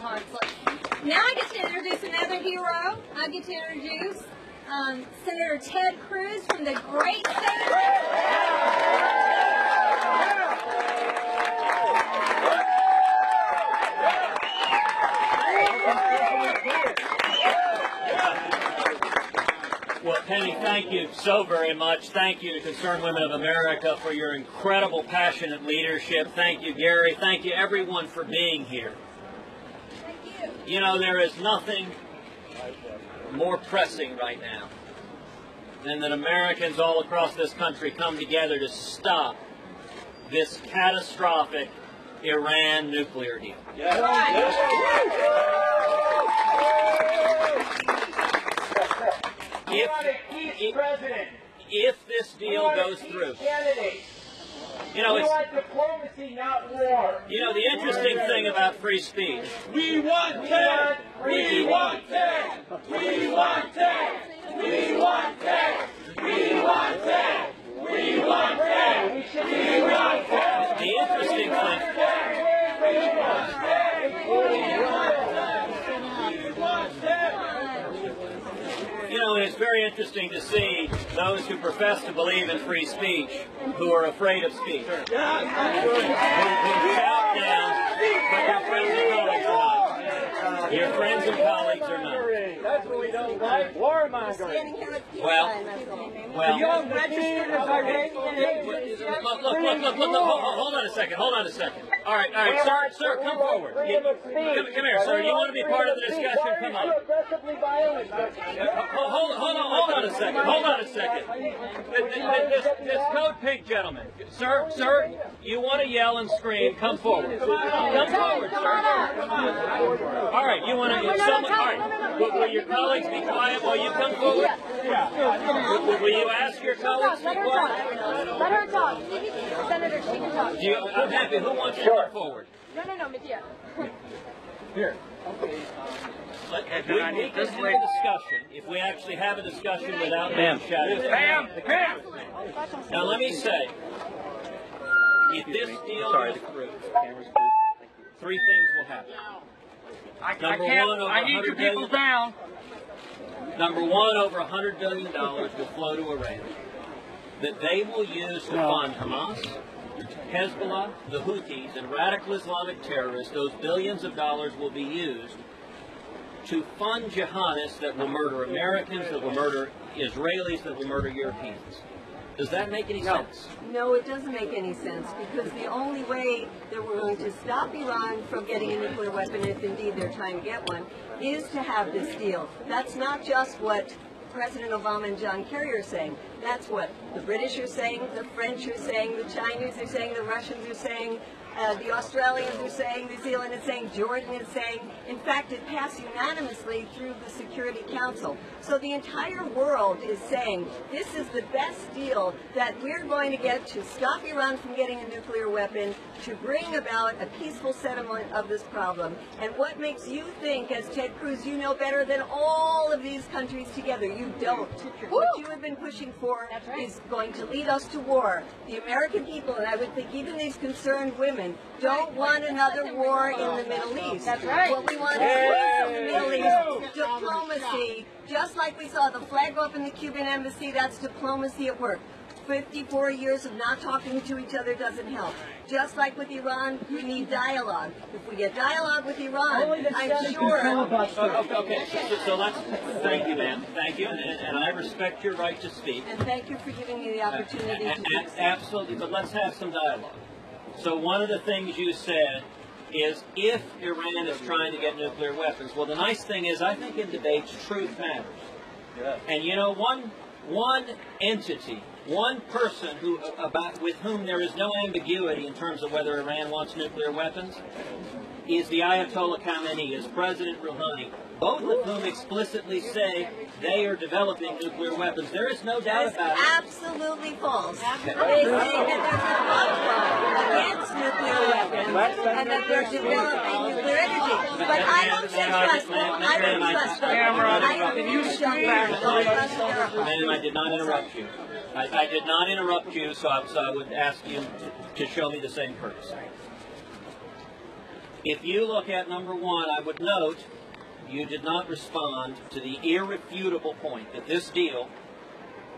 Now I get to introduce another hero. I get to introduce Senator Ted Cruz from the great state of Well, Penny, thank you so very much. Thank you to Concerned Women of America for your incredible, passionate leadership. Thank you, Gary. Thank you, everyone, for being here. Thank you. You know, there is nothing more pressing right now than that Americans all across this country come together to stop this catastrophic Iran nuclear deal. Yes. If this deal goes through, you know, diplomacy, not war. You know, the interesting thing about free speech. We want Ted. We want Ted. We want Ted. We want Ted. We want Ted. We want Ted. We want Ted. The interesting thing. You know, it's very interesting to see those who profess to believe in free speech who are afraid of speech. Who shout down, but your friends and colleagues are not. Your friends and colleagues are not. That's what we don't like. Warmongering. Well, Young registered as our look, hold on a second, All right, sir, come forward. Come here, sir, you want to be part of the discussion? Come on. Hold on a second. This coat pink gentleman. Sir, you want to yell and scream, come forward. Come forward, sir. All right, you want to, all right, will your colleagues be quiet while you come forward? Will you ask your colleagues to be quiet? Let her talk. Senator, she can talk. I'm happy. Who wants to come forward? No, Medea. Here. We can have a discussion if we actually have a discussion without them shouting. Now let me say, if this deal goes through, three things will happen. Number one, over $100 billion. Number one, over $100 billion will flow to Iran that they will use to fund Hamas, Hezbollah, the Houthis, and radical Islamic terrorists. Those billions of dollars will be used to fund jihadists that will murder Americans, that will murder Israelis, that will murder Europeans. Does that make any sense? No, it doesn't make any sense, because the only way that we're going to stop Iran from getting a nuclear weapon, if indeed they're trying to get one, is to have this deal. That's not just what President Obama and John Kerry are saying. That's what the British are saying, the French are saying, the Chinese are saying, the Russians are saying, the Australians are saying, New Zealand is saying, Jordan is saying. In fact, it passed unanimously through the Security Council. So the entire world is saying this is the best deal that we're going to get to stop Iran from getting a nuclear weapon, to bring about a peaceful settlement of this problem. And what makes you think, as Ted Cruz, you know better than all of these countries together? You don't. What you have been pushing for is going to lead us to war. The American people, and I would think even these concerned women, don't want another war in the Middle East. That's right. What we want is peace in the Middle East, diplomacy. Just like we saw the flag go up in the Cuban embassy, that's diplomacy at work. 54 years of not talking to each other doesn't help. Just like with Iran, we need dialogue. If we get dialogue with Iran, I'm sure... Okay, so let's... Thank you, ma'am. Thank you, and I respect your right to speak. And thank you for giving me the opportunity to do so. Absolutely, but let's have some dialogue. So one of the things you said is if Iran is trying to get nuclear weapons. Well, the nice thing is I think in debates truth matters. Yeah. And you know, one entity, one person with whom there is no ambiguity in terms of whether Iran wants nuclear weapons is the Ayatollah Khamenei, is President Rouhani, both of whom explicitly say they are developing nuclear weapons. There is no doubt about it. Absolutely false. They say that there's a against nuclear weapons and that they're developing nuclear energy. But I don't trust them. I don't trust them. Ma'am, I did not interrupt you. I did not interrupt you, so I would ask you to show me the same courtesy. If you look at number one, I would note you did not respond to the irrefutable point that this deal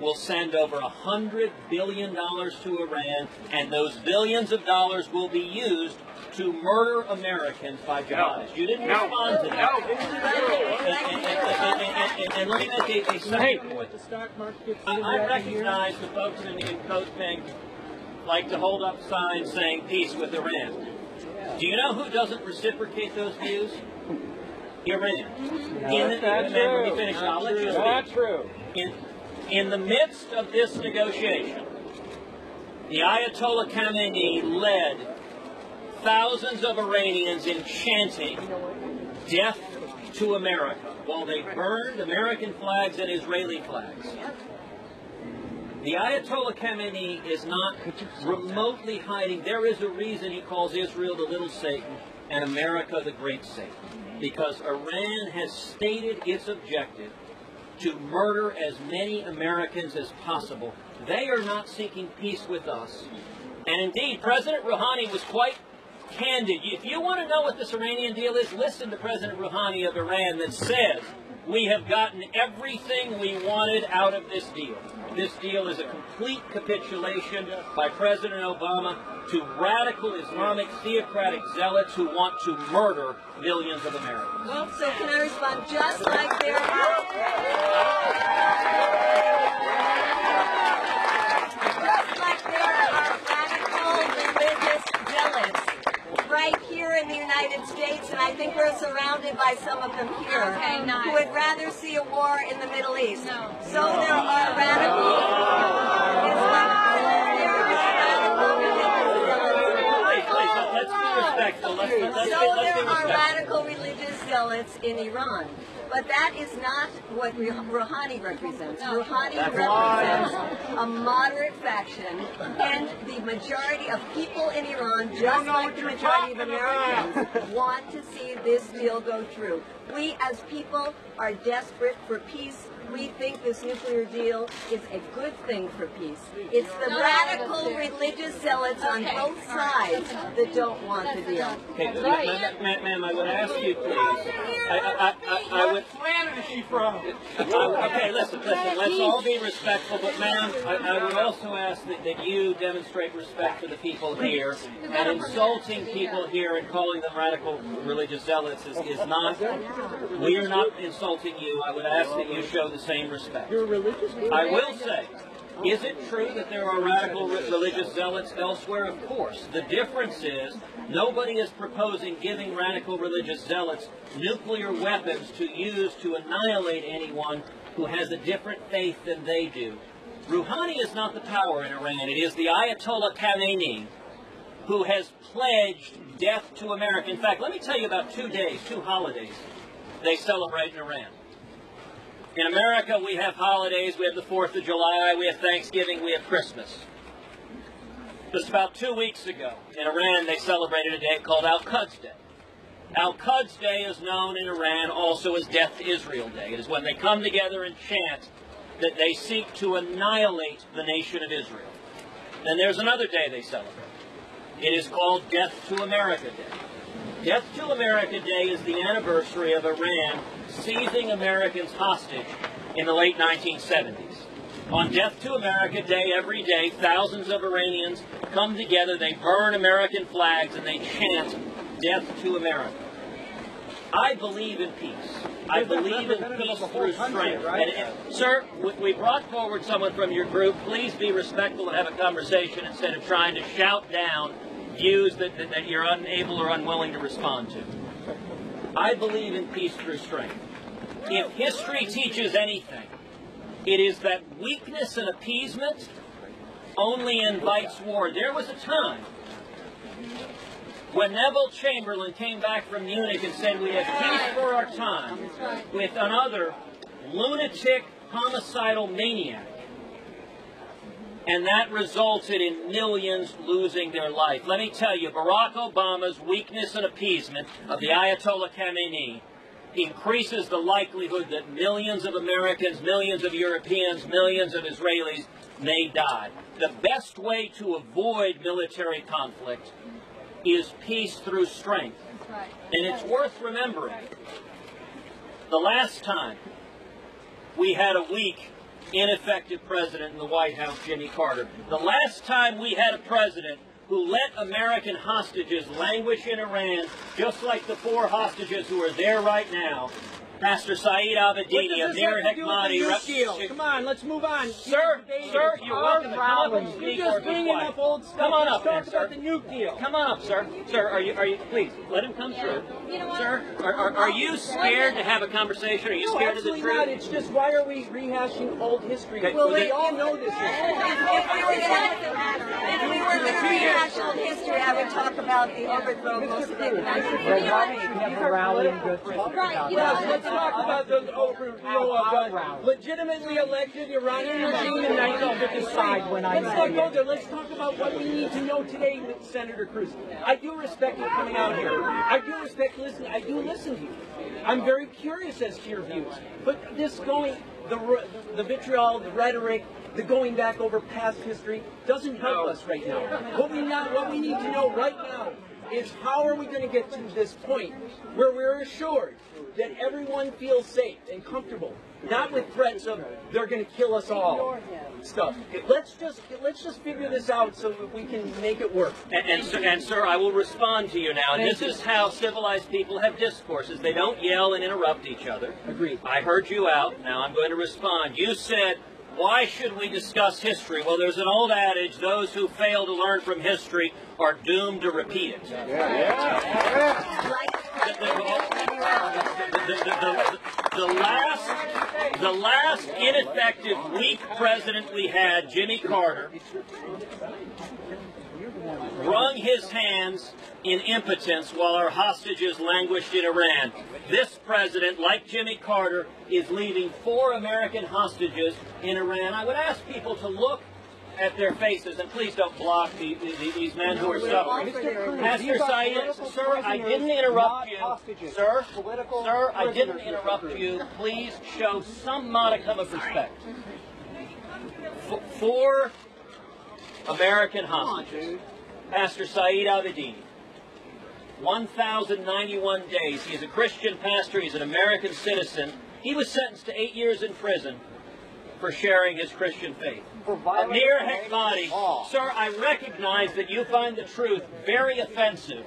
will send over $100 billion to Iran, and those billions of dollars will be used to murder Americans by jihadists. You didn't respond to that. And let me make a second point. I recognize the folks in Coat Pink like to hold up signs saying peace with Iran. Do you know who doesn't reciprocate those views? Iran. Let me finish. I'll let you speak. Not true. In the midst of this negotiation, the Ayatollah Khamenei led thousands of Iranians in chanting death to America while they burned American flags and Israeli flags. The Ayatollah Khamenei is not remotely hiding. There is a reason he calls Israel the little Satan and America the great Satan. Because Iran has stated its objective to murder as many Americans as possible. They are not seeking peace with us. And indeed, President Rouhani was quite candid. If you want to know what this Iranian deal is, listen to President Rouhani of Iran that says, we have gotten everything we wanted out of this deal. This deal is a complete capitulation by President Obama to radical Islamic theocratic zealots who want to murder millions of Americans. Well, so can I respond? Just like there are radical religious zealots right here in the United States, and I think we're surrounded by some of them here, who would rather see a war in the Middle East. No. So there are radical radical religious zealots in Iran. But that is not what Rouhani represents. Rouhani represents a moderate faction, and the majority of people in Iran, just like the majority of Americans, want to see this deal go through. We as people are desperate for peace. We think this nuclear deal is a good thing for peace. It's the radical religious zealots on both sides that don't want the deal. Okay, ma'am, I would ask you, please. I would. What planet is she from? Okay, listen. Let's all be respectful, but ma'am, I would also ask that you demonstrate respect for the people here. And insulting people here and calling them radical religious zealots is not. We are not insulting you. I would ask that you show the same respect. I will say, is it true that there are radical religious zealots elsewhere? Of course. The difference is nobody is proposing giving radical religious zealots nuclear weapons to use to annihilate anyone who has a different faith than they do. Rouhani is not the power in Iran. It is the Ayatollah Khamenei who has pledged death to America. In fact, let me tell you about 2 days, 2 holidays they celebrate in Iran. In America, we have holidays. We have the 4th of July, we have Thanksgiving, we have Christmas. Just about 2 weeks ago, in Iran, they celebrated a day called Al-Quds Day. Al-Quds Day is known in Iran also as Death to Israel Day. It is when they come together and chant that they seek to annihilate the nation of Israel. Then there's another day they celebrate. It is called Death to America Day. Death to America Day is the anniversary of Iran seizing Americans hostage in the late 1970s. On Death to America Day, every day, thousands of Iranians come together, they burn American flags, and they chant Death to America. I believe in peace. I believe in peace through strength. Sir, we brought forward someone from your group. Please be respectful and have a conversation instead of trying to shout down views that you're unable or unwilling to respond to. I believe in peace through strength. If history teaches anything, it is that weakness and appeasement only invites war. There was a time when Neville Chamberlain came back from Munich and said, we have peace for our time, with another lunatic, homicidal maniac. And that resulted in millions losing their life. Let me tell you, Barack Obama's weakness and appeasement of the Ayatollah Khamenei increases the likelihood that millions of Americans, millions of Europeans, millions of Israelis may die. The best way to avoid military conflict is peace through strength. And it's worth remembering, the last time we had a weak, ineffective president in the White House, Jimmy Carter, the last time we had a president who let American hostages languish in Iran, just like the 4 hostages who are there right now, Pastor Saeed Abedini, Amir Hekmati. Come on, let's move on. Sir, you're welcome to come up and speak. You're just bringing up old stuff. Come on up, Let's talk sir. about the nuke deal. Come on up, sir. Sir, are you? Please let him come through. You know what? Sir, are you scared to have a conversation? Are you No, scared of the absolutely truth? not. It's just, why are we rehashing old history? Okay, Well, well, we all know this history. If we were going to rehash old history, I would talk about the overthrow of Mossadegh in 1949. Right, you Yes, know, let's talk about the overthrow of the legitimately elected Iranian regime in 1955. Let's not go there. Let's talk about what we need to know today with Senator Cruz. I do respect you coming out here. I do respect listening. I do listen to you. I'm very curious as to your views. But this going, the vitriol, the rhetoric, the going back over past history doesn't help us right now. What we need to know right now is, how are we going to get to this point where we're assured that everyone feels safe and comfortable, not with threats of they're going to kill us all stuff. Let's just figure this out so that we can make it work. And sir, I will respond to you now. And this is how civilized people have discourses. They don't yell and interrupt each other. Agreed. I heard you out. Now I'm going to respond. You said, why should we discuss history? Well, there's an old adage, those who fail to learn from history are doomed to repeat it. The last ineffective, weak president we had, Jimmy Carter, wrung his hands in impotence while our hostages languished in Iran. This president, like Jimmy Carter, is leaving 4 American hostages in Iran. I would ask people to look at their faces, and please don't block these men who are suffering. Pastor Saeed, sir, I didn't interrupt you. Sir, I didn't interrupt you. Please show some modicum of respect. 4 American hostages. Pastor Saeed Abedini. 1,091 days. He is a Christian pastor. He's an American citizen. He was sentenced to 8 years in prison for sharing his Christian faith. Amir Hekmati, sir, I recognize that you find the truth very offensive,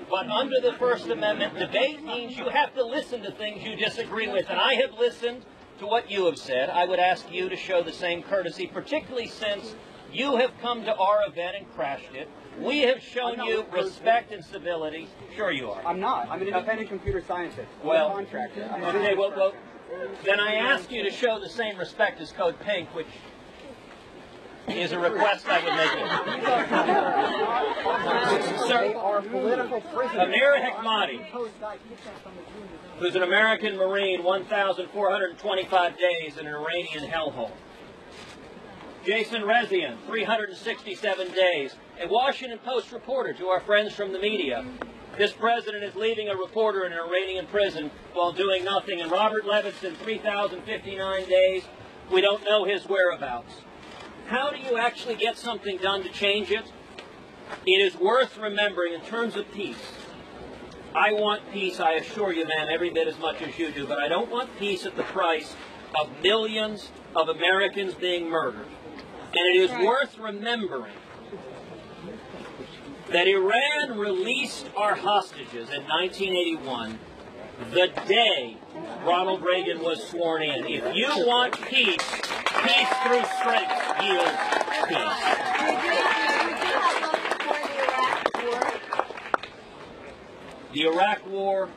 but under the First Amendment, debate means you have to listen to things you disagree with, and I have listened to what you have said. I would ask you to show the same courtesy, particularly since you have come to our event and crashed it. We have shown you respect and civility. Sure you are. I'm not. I'm an independent computer scientist. Well, I'm a contractor. okay, well, then I ask you to show the same respect as Code Pink, which is a request I would make. Sir, Amir Hekmati, who's an American Marine, 1,425 days in an Iranian hellhole. Jason Rezian, 367 days. A Washington Post reporter to our friends from the media. This president is leaving a reporter in an Iranian prison while doing nothing. And Robert Levinson, 3,059 days. We don't know his whereabouts. How do you actually get something done to change it? It is worth remembering in terms of peace. I want peace, I assure you, man, every bit as much as you do. But I don't want peace at the price of millions of Americans being murdered. And it is worth remembering that Iran released our hostages in 1981, the day Ronald Reagan was sworn in. If you want peace, peace through strength yields peace. The Iraq War